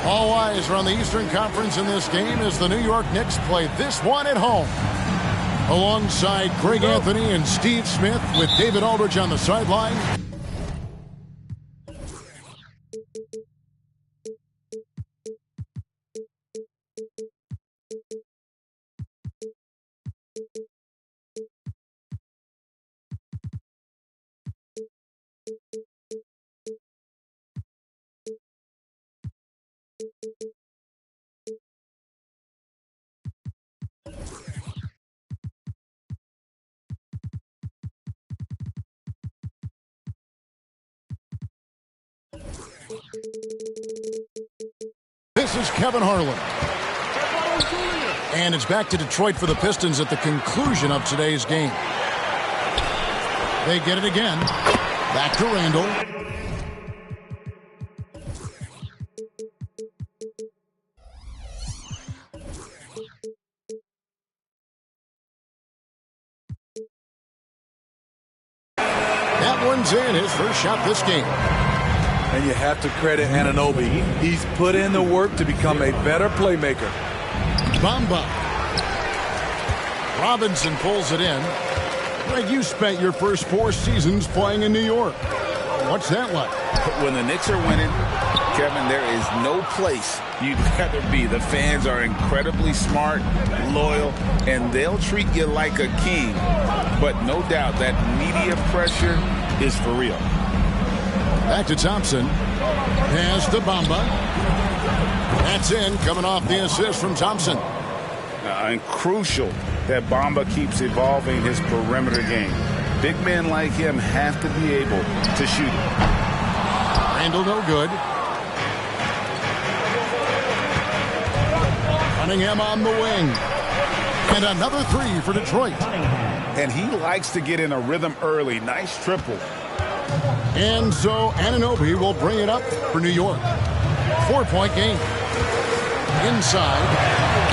All eyes are on the Eastern Conference in this game as the New York Knicks play this one at home. Alongside Greg Anthony and Steve Smith with David Aldridge on the sideline. This is Kevin Harlan. And it's back to Detroit for the Pistons at the conclusion of today's game. They get it again. Back to Randall. That one's in, his first shot this game. And you have to credit Anunoby. He's put in the work to become a better playmaker. Bamba. Robinson pulls it in. Greg, you spent your first 4 seasons playing in New York. What's that like? When the Knicks are winning, Kevin, there is no place you'd rather be. The fans are incredibly smart, loyal, and they'll treat you like a king. But no doubt that media pressure is for real. Back to Thompson. Pass to Bamba. That's in, coming off the assist from Thompson. And crucial that Bamba keeps evolving his perimeter game. Big men like him have to be able to shoot it. Randall no good. Cunningham on the wing. And another 3 for Detroit. And he likes to get in a rhythm early. Nice triple. And so Anunoby will bring it up for New York. 4-point game. Inside,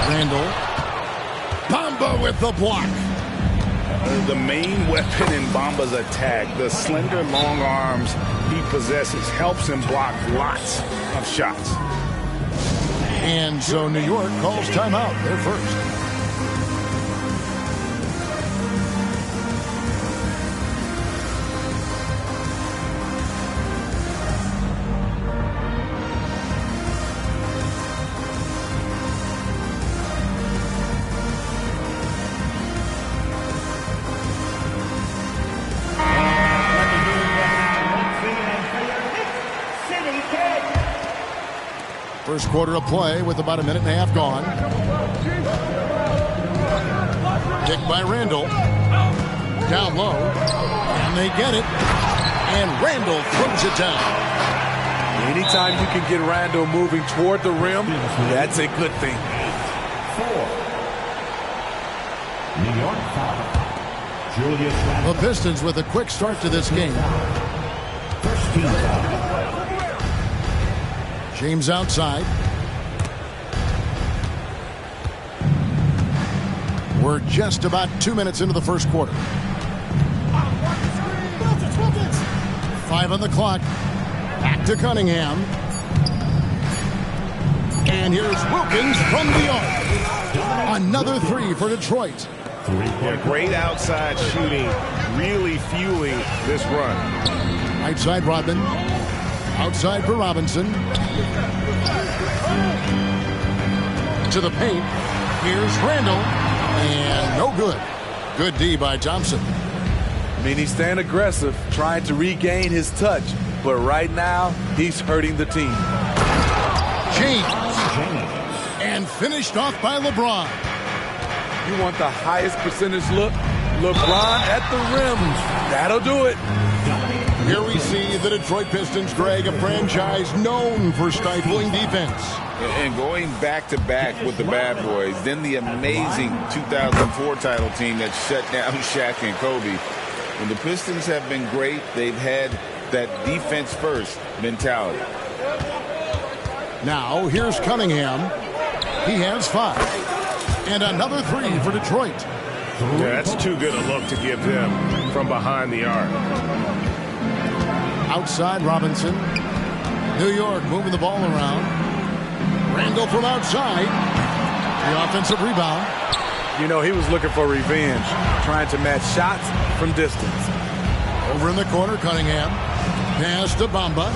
Randall. Bamba with the block. The main weapon in Bamba's attack, the slender long arms he possesses, helps him block lots of shots. And so New York calls timeout. They're first. First quarter of play with about a minute and a half gone. Kick by Randall. Down low. And they get it. And Randall throws it down. Anytime you can get Randall moving toward the rim, that's a good thing. 4. New York foul. Julius Randle. The Pistons with a quick start to this game. First team foul. James outside. We're just about 2 minutes into the first quarter. 5 on the clock. Back to Cunningham. And here's Wilkins from the arc. Another 3 for Detroit. Yeah, great outside shooting, really fueling this run. Right side, Rodman. Outside for Robinson. To the paint. Here's Randall. And no good. Good D by Thompson. I mean, he's staying aggressive, trying to regain his touch. But right now, he's hurting the team. James. And finished off by LeBron. You want the highest percentage look? LeBron at the rim. That'll do it. Here we see the Detroit Pistons, Greg, a franchise known for stifling defense. And going back-to-back with the bad boys, then the amazing 2004 title team that shut down Shaq and Kobe. When the Pistons have been great, they've had that defense-first mentality. Now, here's Cunningham. He has 5. And another 3 for Detroit. Yeah, that's too good a look to give them from behind the arc. Outside Robinson. New York moving the ball around. Randall from outside. The offensive rebound. You know, he was looking for revenge, trying to match shots from distance. Over in the corner, Cunningham. Pass to Bamba.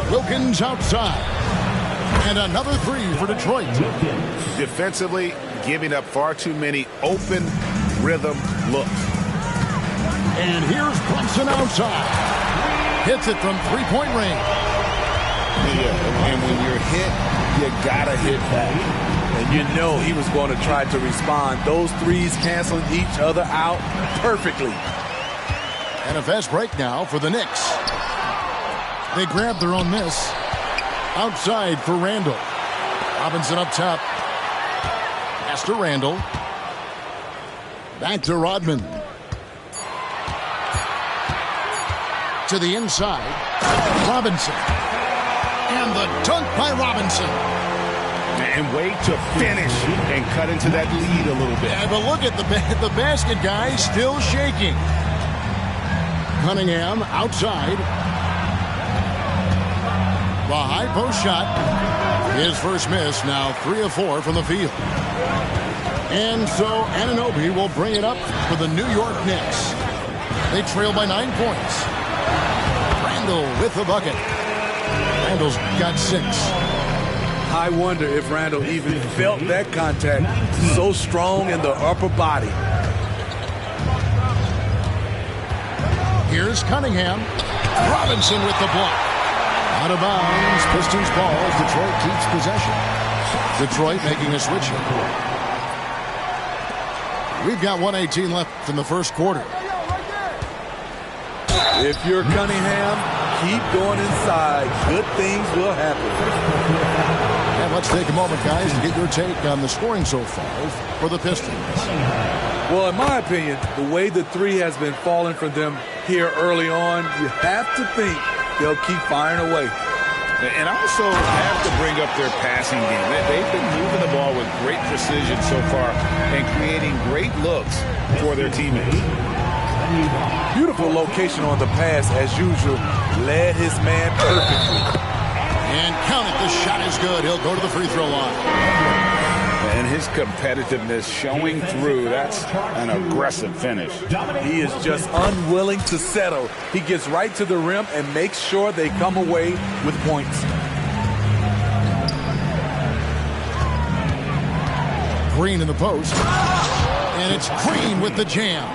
Wilkins outside. And another three for Detroit. Defensively, giving up far too many open rhythm looks. And here's Brunson outside. Hits it from three-point range. Yeah, and when you're hit, you gotta hit back. And you know he was going to try to respond. Those threes canceling each other out perfectly. And a fast break now for the Knicks. They grab their own miss. Outside for Randall. Robinson up top. Pass to Randall. Back to Rodman. To the inside. Robinson. And the dunk by Robinson. And wait to finish and cut into that lead a little bit. Yeah, but look at the basket guy still shaking. Cunningham outside. The high post shot. His first miss, now 3 of 4 from the field. And so Anunoby will bring it up for the New York Knicks. They trail by 9 points. Randall with the bucket. Randall's got 6. I wonder if Randall even felt that contact. So strong in the upper body. Here's Cunningham. Robinson with the block. Out of bounds. Pistons ball as Detroit keeps possession. Detroit making a switch. We've got 1:18 left in the first quarter. If you're Cunningham, keep going inside. Good things will happen. And let's take a moment, guys, to get your take on the scoring so far for the Pistons. Well, in my opinion, the way the three has been falling for them here early on, you have to think they'll keep firing away. And I also have to bring up their passing game. They've been moving the ball with great precision so far and creating great looks for their teammates. Beautiful location on the pass, as usual. Led his man perfectly. And count it, the shot is good. He'll go to the free throw line. And his competitiveness showing through. That's an aggressive finish. He is just unwilling to settle. He gets right to the rim and makes sure they come away with points. Green in the post. And it's Green with the jam.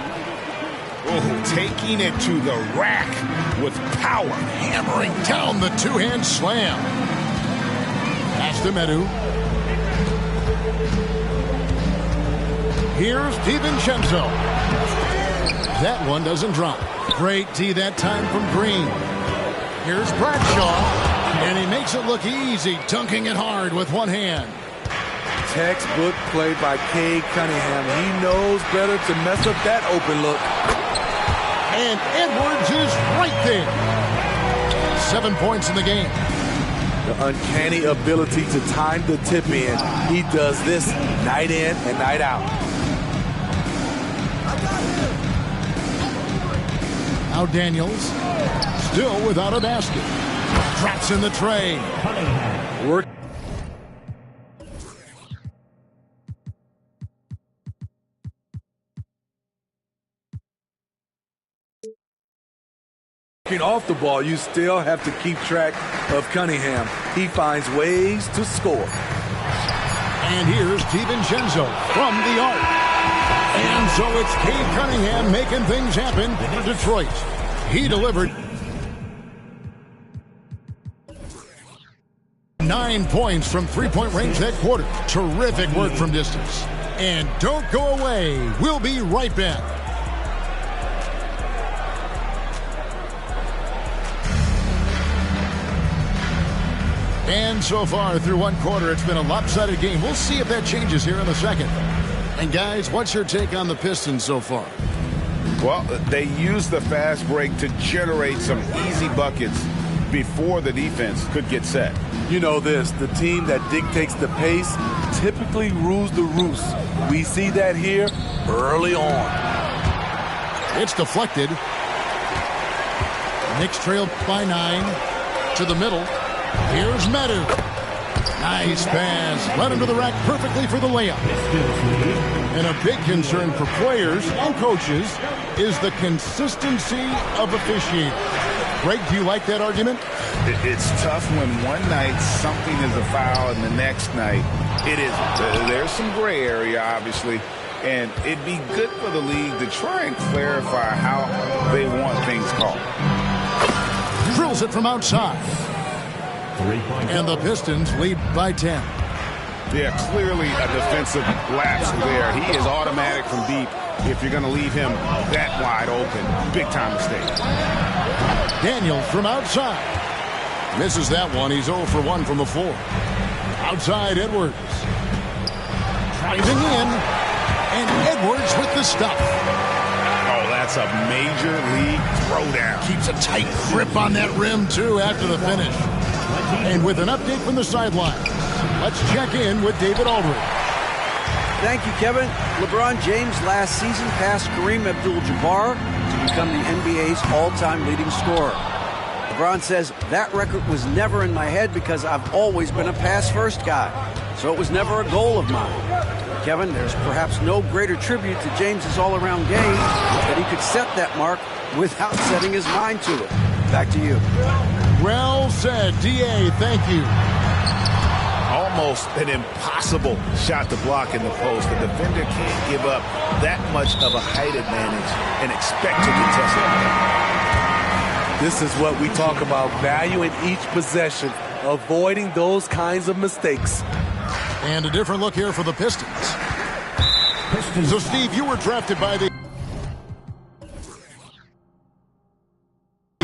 Oh, taking it to the rack with power. Hammering down the two-hand slam. Pass to Medu. Here's DiVincenzo. That one doesn't drop. Great D that time from Green. Here's Bradshaw. And he makes it look easy, dunking it hard with one hand. Textbook play by Cade Cunningham. He knows better to mess up that open look. And Edwards is right there. 7 points in the game. The uncanny ability to time the tip in. He does this night in and night out. Now Daniels, still without a basket. Drops in the tray. Work. Off the ball, you still have to keep track of Cunningham. He finds ways to score. And here's DiVincenzo from the arc. And so it's Cade Cunningham making things happen for Detroit. He delivered 9 points from three-point range that quarter. Terrific work from distance. And don't go away. We'll be right back. And so far through one quarter, it's been a lopsided game. We'll see if that changes here in the second. And guys, what's your take on the Pistons so far? Well, they used the fast break to generate some easy buckets before the defense could get set. You know this, the team that dictates the pace typically rules the roost. We see that here early on. It's deflected. Knicks trail by 9 to the middle. Here's Medu. Nice pass. Led him to the rack perfectly for the layup. And a big concern for players and coaches is the consistency of officiating. Greg, do you like that argument? It's tough when one night something is a foul and the next night it isn't. There's some gray area, obviously, and it'd be good for the league to try and clarify how they want things called. Drills it from outside. And the Pistons lead by 10. Yeah, clearly a defensive lapse there. He is automatic from deep if you're going to leave him that wide open. Big time mistake. Daniels from outside. Misses that one. He's 0 for 1 from the floor. Outside Edwards. Driving in. And Edwards with the stuff. Oh, that's a major league throwdown. Keeps a tight grip on that rim, too, after the finish. And with an update from the sidelines, let's check in with David Aldridge. Thank you, Kevin. LeBron James last season passed Kareem Abdul-Jabbar to become the NBA's all-time leading scorer. LeBron says, that record was never in my head because I've always been a pass-first guy, so it was never a goal of mine. Kevin, there's perhaps no greater tribute to James's all-around game that he could set that mark without setting his mind to it. Back to you. Well said, D.A. Thank you. Almost an impossible shot to block in the post. The defender can't give up that much of a height advantage and expect to contest it. This is what we talk about, value in each possession, avoiding those kinds of mistakes. And a different look here for the Pistons. So, Steve, you were drafted by the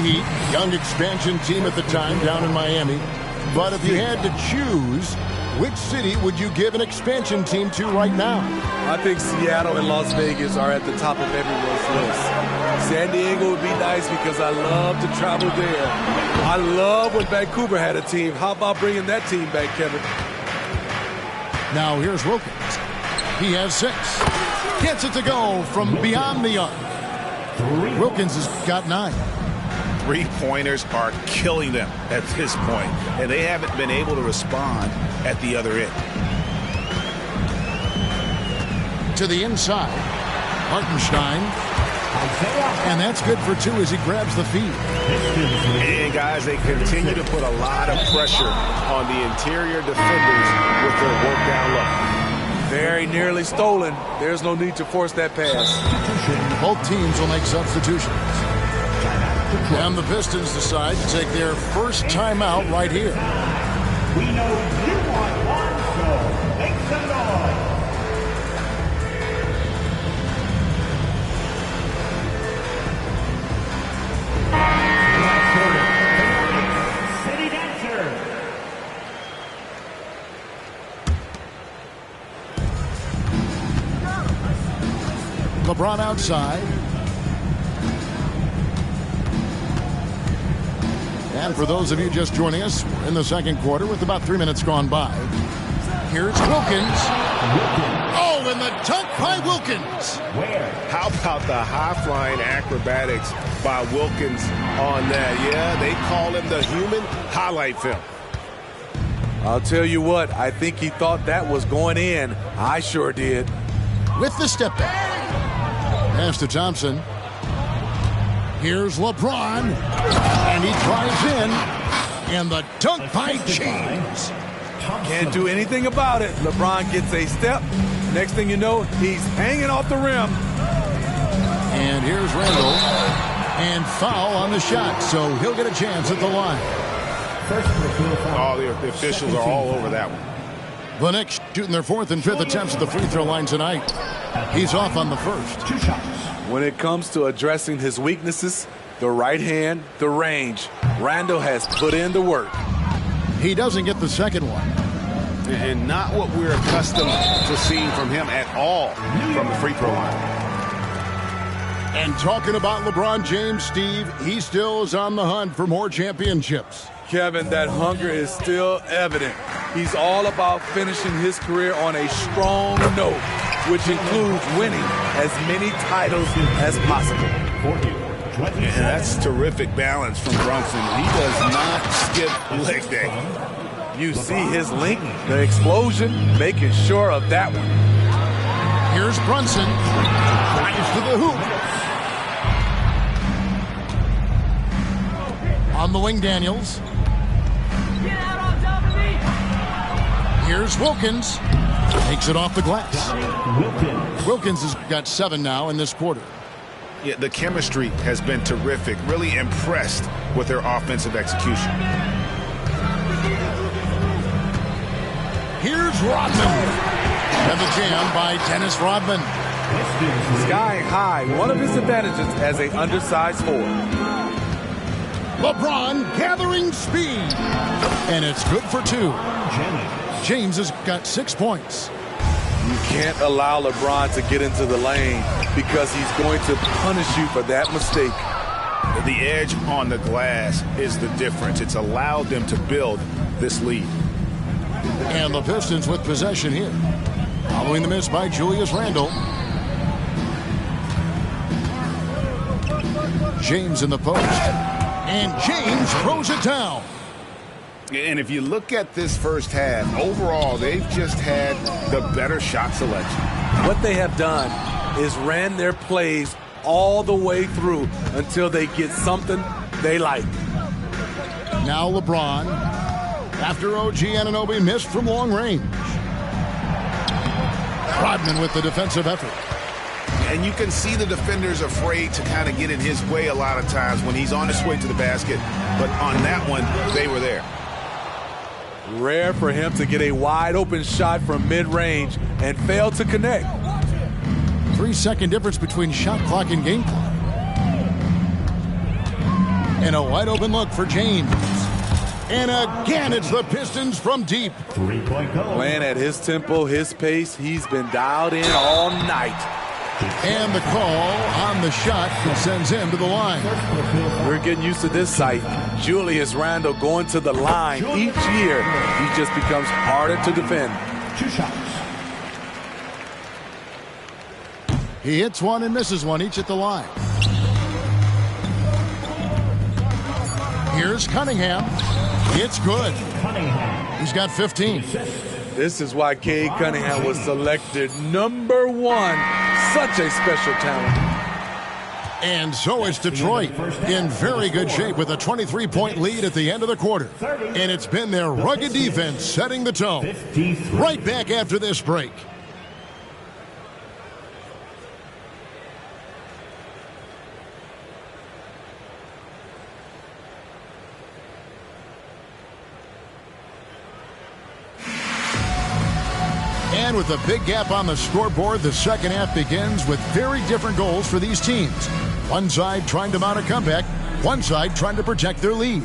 Heat, young expansion team at the time down in Miami. But if you had to choose, which city would you give an expansion team to right now? I think Seattle and Las Vegas are at the top of everyone's list. San Diego would be nice because I love to travel there. I love when Vancouver had a team. How about bringing that team back, Kevin? Now here's Wilkins. He has 6. Gets it to go from beyond the arc. Wilkins has got 9. Three-pointers are killing them at this point, and they haven't been able to respond at the other end. To the inside, Hartenstein, and that's good for 2 as he grabs the feed. And guys, they continue to put a lot of pressure on the interior defenders with their work down low. Very nearly stolen. There's no need to force that pass. Both teams will make substitutions. And the Pistons decide to take their first timeout right here. We know you want one, so make some noise. City Dancer. LeBron outside. And for those of you just joining us, we're in the second quarter with about 3 minutes gone by. Here's Wilkins. Oh, and the dunk by Wilkins. How about the high-flying acrobatics by Wilkins on that? Yeah, they call him the human highlight film. I'll tell you what, I think he thought that was going in. I sure did. With the step back. Pass to Thompson. Here's LeBron, and he drives in, and the dunk by James. Can't do anything about it. LeBron gets a step. Next thing you know, he's hanging off the rim. And here's Randall, and foul on the shot, so he'll get a chance at the line. Oh, the officials are all over that one. The Knicks shooting their 4th and 5th attempts at the free throw line tonight. He's off on the first. 2 shots. When it comes to addressing his weaknesses, the right hand, the range, Randall has put in the work. He doesn't get the second one. And not what we're accustomed to seeing from him at all from the free throw line. And talking about LeBron James, Steve, he still is on the hunt for more championships. Kevin, that hunger is still evident. He's all about finishing his career on a strong note, which includes winning as many titles as possible. And that's terrific balance from Brunson. He does not skip leg day. You see his link, the explosion, making sure of that one. Here's Brunson. Drives to the hoop. On the wing, Daniels. Here's Wilkins. Takes it off the glass. Wilkins has got 7 now in this quarter. Yeah, the chemistry has been terrific. Really impressed with their offensive execution. Here's Rodman. And the jam by Dennis Rodman. Sky high, one of his advantages as an undersized forward. LeBron gathering speed. And it's good for 2. James has got 6 points. You can't allow LeBron to get into the lane because he's going to punish you for that mistake. The edge on the glass is the difference. It's allowed them to build this lead. And the Pistons with possession here. Following the miss by Julius Randle. James in the post. And James throws it down. And if you look at this first half, overall, they've just had the better shot selection. What they have done is ran their plays all the way through until they get something they like. Now LeBron, after OG Anunoby missed from long range. Rodman with the defensive effort. And you can see the defenders afraid to kind of get in his way a lot of times when he's on his way to the basket. But on that one, they were there. Rare for him to get a wide open shot from mid-range and fail to connect. 3-second difference between shot clock and game clock. And a wide open look for James. And again, it's the Pistons from deep. 3-point goal. Playing at his tempo, his pace, he's been dialed in all night. And the call on the shot sends him to the line. We're getting used to this sight. Julius Randle going to the line each year. He just becomes harder to defend. 2 shots. He hits one and misses one, each at the line. Here's Cunningham. It's good. Cunningham. He's got 15. This is why Cade Cunningham was selected #1. Such a special talent. And so is Detroit in very good shape with a 23-point lead at the end of the quarter. And it's been their rugged defense setting the tone. 53. Right back after this break. And with a big gap on the scoreboard, the second half begins with very different goals for these teams. One side trying to mount a comeback, one side trying to protect their lead.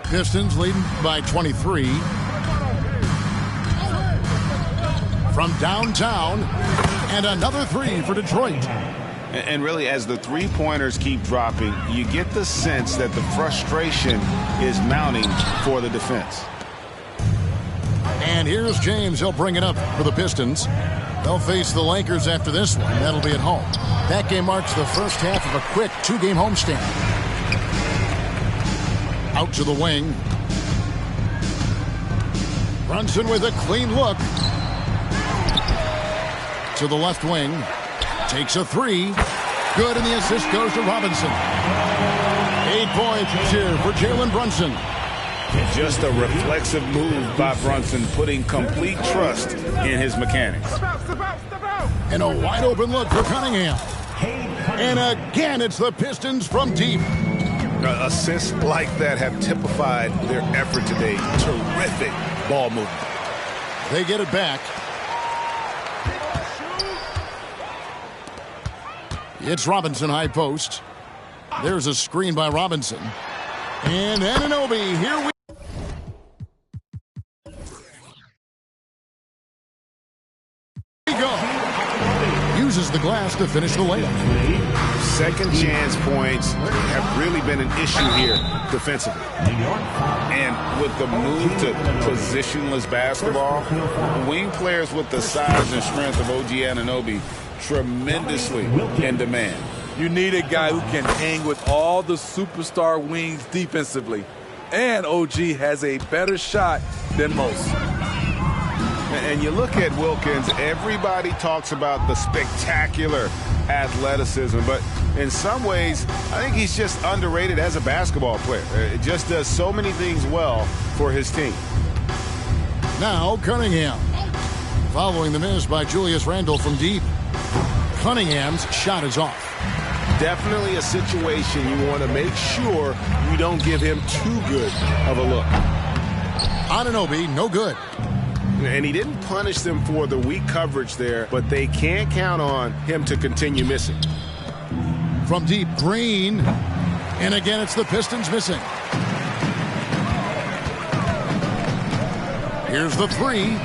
Pistons leading by 23. From downtown, and another 3 for Detroit. And really, as the three-pointers keep dropping, you get the sense that the frustration is mounting for the defense. And here's James. He'll bring it up for the Pistons. They'll face the Lakers after this one. That'll be at home. That game marks the first half of a quick 2-game homestand. Out to the wing. Brunson with a clean look. To the left wing. Takes a 3. Good, and the assist goes to Robinson. 8 points here for Jalen Brunson. Just a reflexive move by Brunson, putting complete trust in his mechanics. And a wide open look for Cunningham. And again, it's the Pistons from deep. Assists like that have typified their effort today. Terrific ball movement. They get it back. It's Robinson high post. There's a screen by Robinson. And Anunoby, here we go. Uses the glass to finish the layup. Second chance points have really been an issue here defensively. And with the move to positionless basketball, wing players with the size and strength of OG Anunoby tremendously in demand. You need a guy who can hang with all the superstar wings defensively. and OG has a better shot than most. And you look at Wilkins, everybody talks about the spectacular athleticism, but in some ways, I think he's just underrated as a basketball player. It just does so many things well for his team. Now Cunningham. Following the miss by Julius Randle from deep. Cunningham's shot is off. Definitely a situation you want to make sure you don't give him too good of a look. Anunoby, no good. And he didn't punish them for the weak coverage there, but they can't count on him to continue missing. From deep, Green. And again, it's the Pistons missing. Here's the three.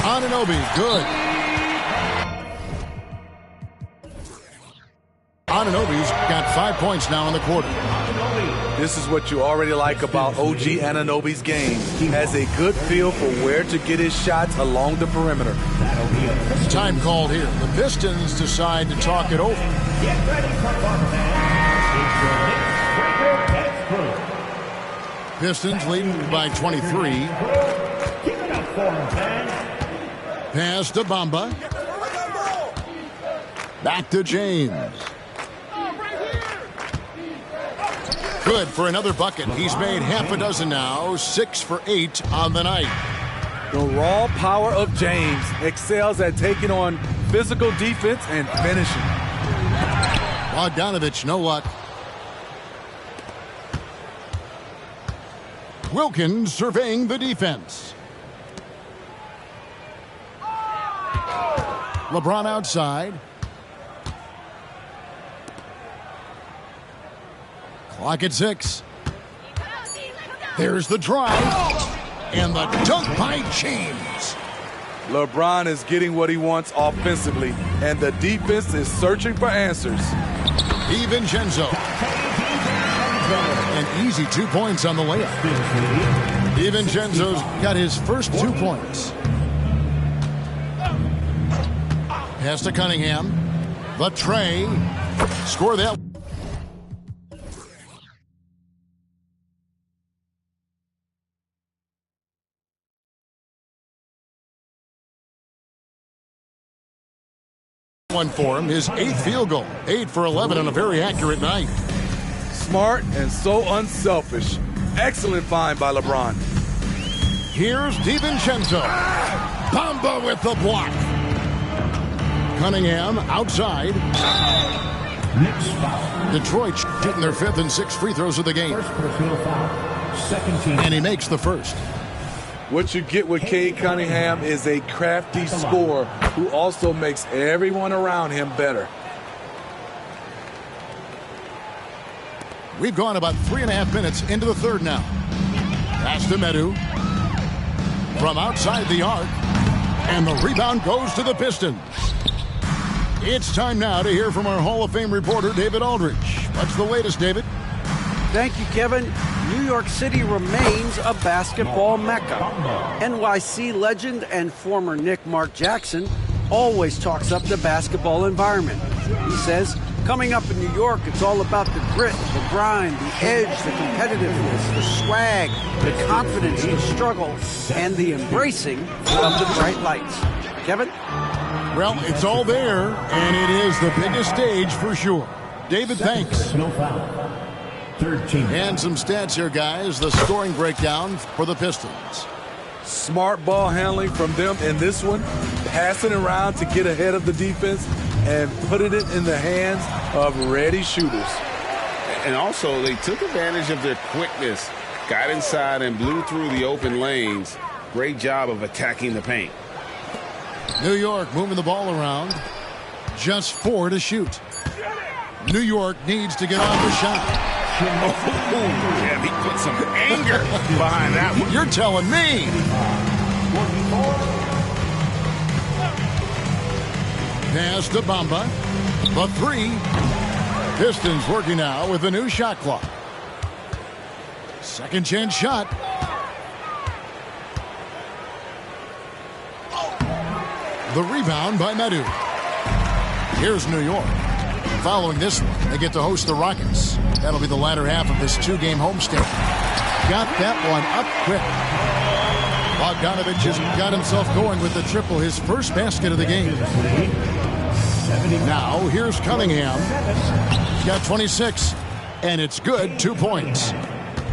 Anunoby, good. Anunoby's got 5 points now in the quarter. This is what you already like about OG Anunoby's game. He has a good feel for where to get his shots along the perimeter. Time called here. The Pistons decide to talk it over. Get ready for fun, fans. It's your next breakthrough. Pistons leading by 23. Keep it up for him, fans. Pass to Bamba. Back to James. Good for another bucket. He's made half a dozen now, 6 for 8 on the night. The raw power of James excels at taking on physical defense and finishing. Bogdanovich, no luck. Wilkins surveying the defense. LeBron outside. Clock at 6. There's the drive. And the dunk by James. LeBron is getting what he wants offensively, and the defense is searching for answers. DiVincenzo. An easy 2 points on the layup. DiVincenzo's got his first 2 points. Pass to Cunningham. The tray. Score that. One for him, his 8th field goal. 8 for 11 on a very accurate night. Smart and so unselfish. Excellent find by LeBron. Here's DiVincenzo. Bamba with the block. Cunningham outside. Next foul. Detroit shooting their 5th and 6th free throws of the game. First personal foul. Second team. And he makes the first. What you get with Cade Cunningham is a crafty scorer who also makes everyone around him better. We've gone about 3.5 minutes into the third now. Pass to Medu. From outside the arc. And the rebound goes to the Pistons. It's time now to hear from our Hall of Fame reporter, David Aldridge. What's the latest, David? Thank you, Kevin. New York City remains a basketball mecca. NYC legend and former Knick Mark Jackson always talks up the basketball environment. He says, coming up in New York, it's all about the grit, the grind, the edge, the competitiveness, the swag, the confidence in struggle, and the embracing of the bright lights. Kevin? Well, it's all there, and it is the biggest stage for sure. David, thanks. No foul. Third team. And some stats here, guys. The scoring breakdown for the Pistons. Smart ball handling from them in this one, passing around to get ahead of the defense and putting it in the hands of ready shooters. And also, they took advantage of their quickness, got inside and blew through the open lanes. Great job of attacking the paint. New York moving the ball around. Just 4 to shoot. New York needs to get off the shot. Oh, yeah, he put some anger behind that one. You're telling me. Pass to Bamba. The 3. Pistons working now with a new shot clock. Second chance shot. The rebound by Medu. Here's New York. Following this one, they get to host the Rockets. That'll be the latter half of this 2-game homestand. got that one up quick. Bogdanovich has got himself going with the triple, his first basket of the game. Now, here's Cunningham. He's got 26, and it's good, 2 points.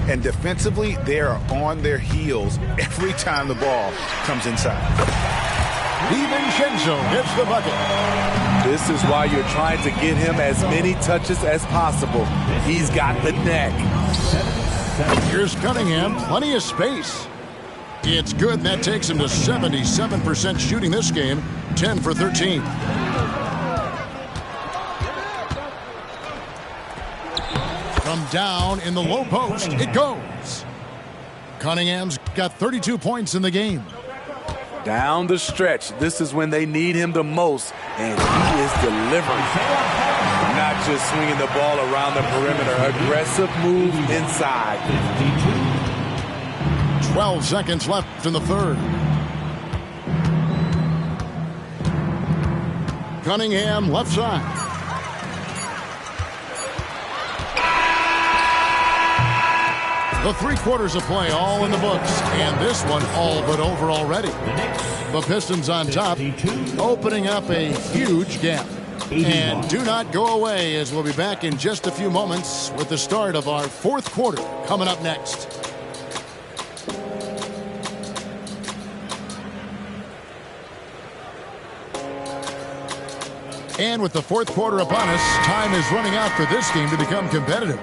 And defensively, they are on their heels every time the ball comes inside. DiVincenzo hits the bucket. This is why you're trying to get him as many touches as possible. He's got the neck. Here's Cunningham, plenty of space. It's good. That takes him to 77% shooting this game, 10 for 13. From down in the low post, it goes. Cunningham's got 32 points in the game. Down the stretch, this is when they need him the most, and he is delivering. Not just swinging the ball around the perimeter, aggressive move inside. 12 seconds left in the third. Cunningham left side. The 3 quarters of play all in the books, and this one all but over already. The Pistons on top, opening up a huge gap. And do not go away, as we'll be back in just a few moments with the start of our 4th quarter coming up next. And with the 4th quarter upon us, time is running out for this team to become competitive.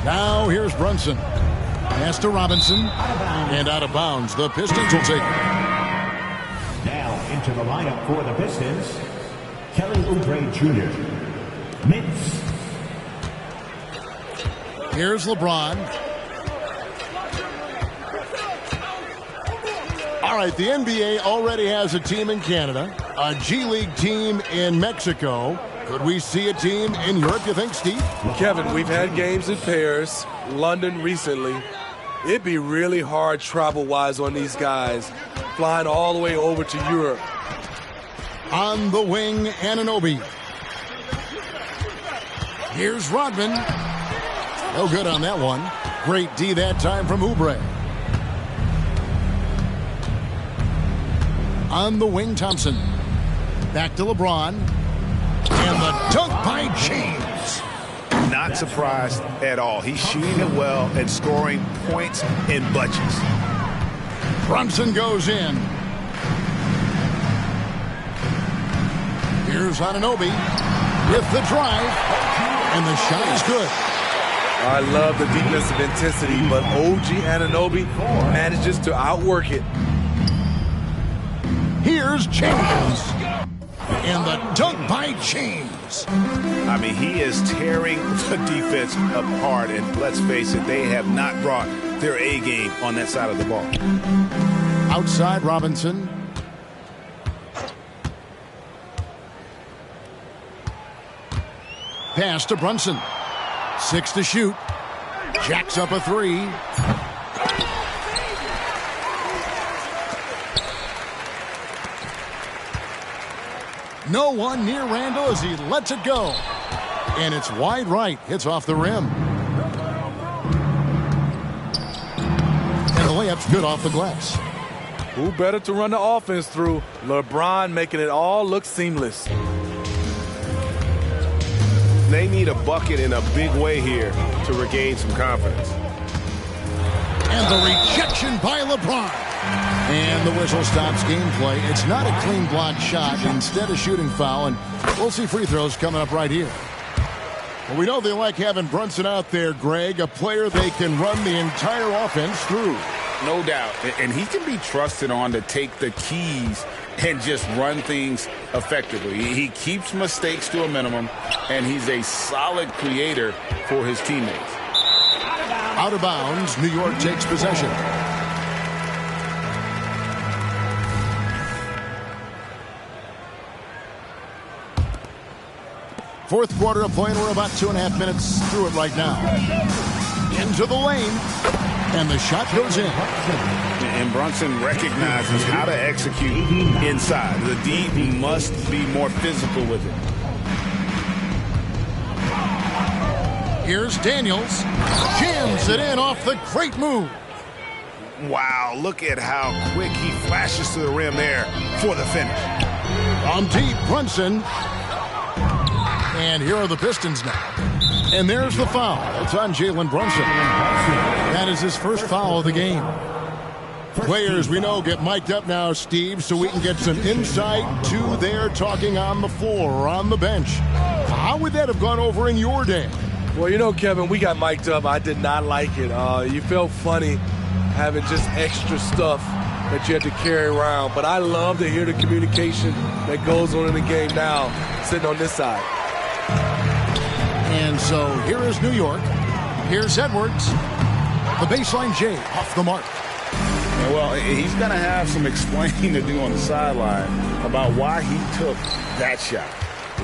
Now here's Brunson. Pass to Robinson. And out of bounds. The Pistons will take it. Now into the lineup for the Pistons, Kelly Oubre Jr. Mitts. Here's LeBron. All right, the NBA already has a team in Canada, a G League team in Mexico. Could we see a team in Europe, you think, Steve? Kevin, we've had games in Paris, London recently. It'd be really hard travel-wise on these guys, flying all the way over to Europe. On the wing, Anunoby. Here's Rodman. No good on that one. Great D that time from Oubre. On the wing, Thompson. Back to LeBron. And the dunk by James. Not surprised at all. He's shooting it well and scoring points in bunches. Brunson goes in. Here's Anunoby with the drive. And the shot is good. I love the defensive intensity, but OG Anunoby manages to outwork it. Here's James. And the dunk by James. I mean, he is tearing the defense apart. And let's face it, they have not brought their A game on that side of the ball. Outside Robinson. Pass to Brunson. 6 to shoot. Jacks up a 3. No one near Randall as he lets it go. And it's wide right. Hits off the rim. And the layup's good off the glass. Who better to run the offense through? LeBron making it all look seamless. They need a bucket in a big way here to regain some confidence. And the rejection by LeBron. And the whistle stops gameplay. It's not a clean block shot. Instead, a shooting foul. And we'll see free throws coming up right here. Well, we know they like having Brunson out there, Greg, a player they can run the entire offense through. No doubt. And he can be trusted on to take the keys and just run things effectively. He keeps mistakes to a minimum, and he's a solid creator for his teammates. Out of bounds, New York takes possession. Fourth quarter of play, and we're about 2.5 minutes through it right now. Into the lane, and the shot goes in. And Brunson recognizes how to execute inside. The D must be more physical with it. Here's Daniels. Jams it in off the great move. Wow, look at how quick he flashes to the rim there for the finish. From deep, Brunson. And here are the Pistons now. And there's the foul. It's on Jalen Brunson. That is his first foul of the game. Players, we know, get mic'd up now, Steve, so we can get some insight to their talking on the floor or on the bench. How would that have gone over in your day? Well, you know, Kevin, we got mic'd up. I did not like it. You felt funny having just extra stuff that you had to carry around. But I love to hear the communication that goes on in the game now, sitting on this side. And so here is New York. Here's Edwards. The baseline J off the mark. Well, he's going to have some explaining to do on the sideline about why he took that shot.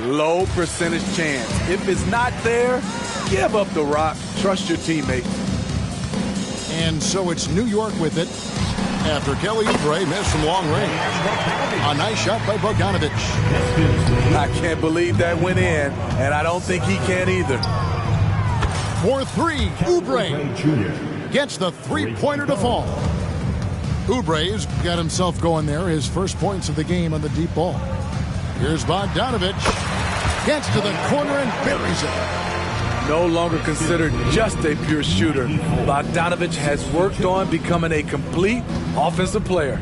Low percentage chance. If it's not there, give up the rock. Trust your teammate. And so it's New York with it after Kelly Oubre missed from long range. A nice shot by Bogdanovic. I can't believe that went in, and I don't think he can either. For three, Oubre gets the three-pointer to fall. Oubre's got himself going there, his first points of the game on the deep ball. Here's Bogdanovic. Gets to the corner and buries it. No longer considered just a pure shooter. Bogdanovic has worked on becoming a complete offensive player.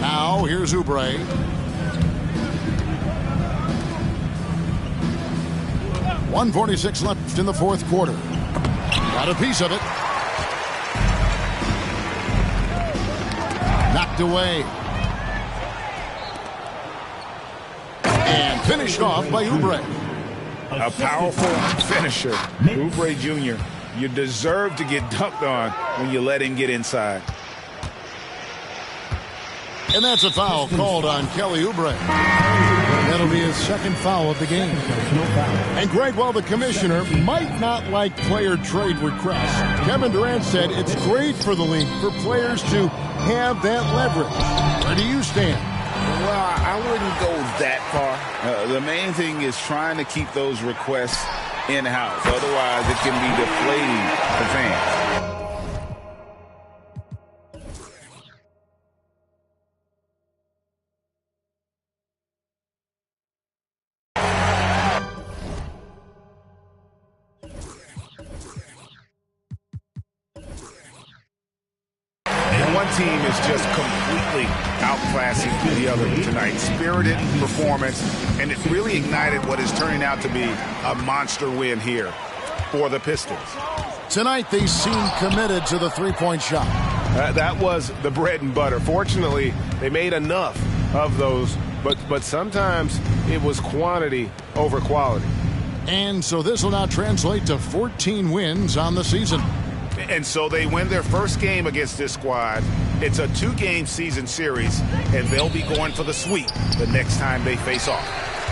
Now, here's Oubre. .146 left in the fourth quarter. Got a piece of it. Knocked away. And finished off by Oubre. A powerful finisher. Oubre Jr., you deserve to get dunked on when you let him get inside. And that's a foul called on Kelly Oubre. That'll be his second foul of the game. And Greg, while the commissioner might not like player trade requests, Kevin Durant said it's great for the league for players to have that leverage. Where do you stand? Well, I wouldn't go that far. The main thing is trying to keep those requests in-house. Otherwise, it can be deflating for fans. One team is just completely outclassing the other tonight. Spirited performance, and it really ignited what is turning out to be a monster win here for the Pistons. Tonight, they seem committed to the three-point shot. That was the bread and butter. Fortunately, they made enough of those, but sometimes it was quantity over quality. And so this will now translate to 14 wins on the season. And so they win their first game against this squad. It's a 2-game season series, and they'll be going for the sweep the next time they face off.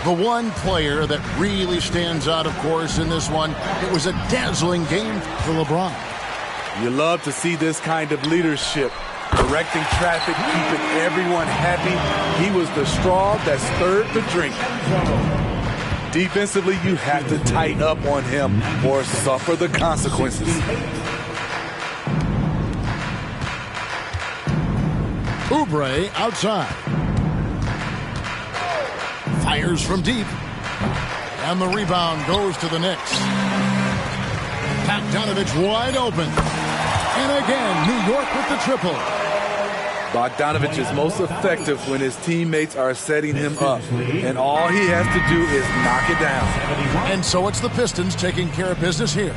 The one player that really stands out, of course, in this one, it was a dazzling game for LeBron. You love to see this kind of leadership. Directing traffic, keeping everyone happy. He was the straw that stirred the drink. Defensively, you have to tighten up on him or suffer the consequences. Oubre outside. Fires from deep. And the rebound goes to the Knicks. Bogdanovic wide open. And again, New York with the triple. Bogdanovic is most effective when his teammates are setting him up. And all he has to do is knock it down. And so it's the Pistons taking care of business here